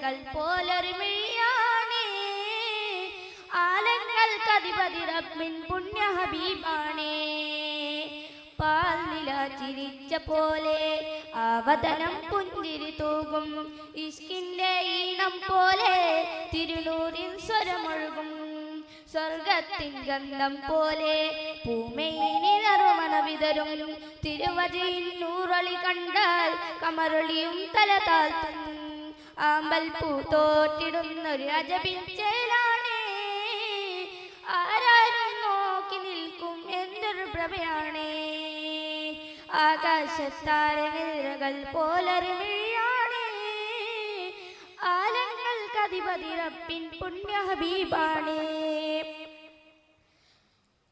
നിരകൾ പോലൊരുമിഴിയാണേ ആലങ്ങൾക്കധിപതി റബ്ബിൻ പുണ്യ ഹബീബാണേ പാൽനില ചിരിച്ച പോലെ അവതനം പുഞ്ചിരി തൂകും ഇഷ്കിന്റെ ഈണം പോലെ തിരുനൂറിൻ സ്വരമൊഴുകും സ്വർഗത്തിൻ ഗന്ധം പോലെ പൂമേനി നറുമണ വിതരും തിരുവചിൻ നൂറൊളി കണ്ടാൽ കമറൊളിയും തല താഴ്ത്തും ആമ്പൽ പൂ തോറ്റിടുന്നൊരു അജബിൻ ചേലാണേ ആരാരും നോക്കി നിൽക്കും എന്തൊരു പ്രഭയാണേ ആകാശത്താരകൾ പോലൊരുമിഴിയാണേ ആലങ്ങൾക്കധിപതി റബ്ബിൻ പുണ്യ ഹബീബാണേ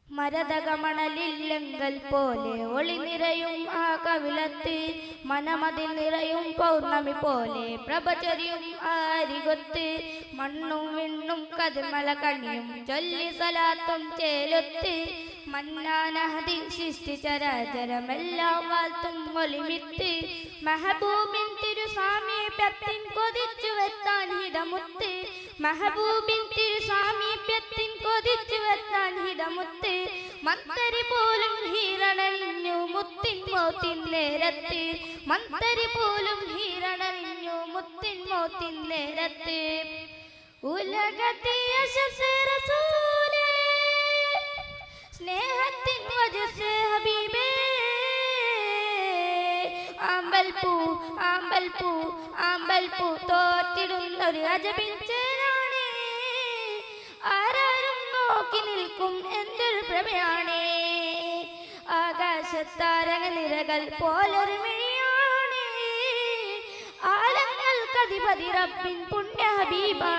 മരതകമണലില്ലങ്കൽ പോലെ ഒളി നിറയും ആ കവിളത്ത് മനമതിൽ നിറയും പൗർണമി പോലെ പ്രഭചരിയും ആരികൊത്ത് മണ്ണും വിണ്ണും കതിർമല കണിയും ചൊല്ലി സലാത്തും ചേലൊത്ത് മന്നാനഹദിൻ സൃഷ്ടി ചരാചരമെല്ലാം വാഴ്ത്തും ഒലിമിത്ത് മെഹബൂബിൻ തിരു സാമീപ്യത്തിൻ കൊതിച്ചു വെത്താൻ ഹിതമുത്ത് മെഹബൂബിൻ തിരു സാമീപ്യത്തിൻ കൊതിച്ചു വെത്താൻ ഹിതമുത്ത് മത്തരി പോലും ഹീരണണിഞ്ഞു മുത്തിൻ മോത്തിൻ നേരത്ത് മത്തരി പോലും ഹീരണണിഞ്ഞു മുത്തിൻ മോത്തിൻ നേരത്ത് ഉലകത്തിയ റസൂലേ സ്നേഹത്തിൻ വജസ് ഹബീബേ ആമ്പൽ പൂ ആമ്പൽ പൂ ആമ്പൽ പൂ തോറ്റിടുന്നൊരു അജബിൻ ചേലാണേ ആരാരും നോക്കി നിൽക്കും എന്തൊരു പ്രഭയാണേ ആകാശത്താരക നിരകൾ പോലൊരുമിഴിയാണേ ആലങ്ങൾക്കധിപതി റബ്ബിൻ പുണ്യ ഹബീബാ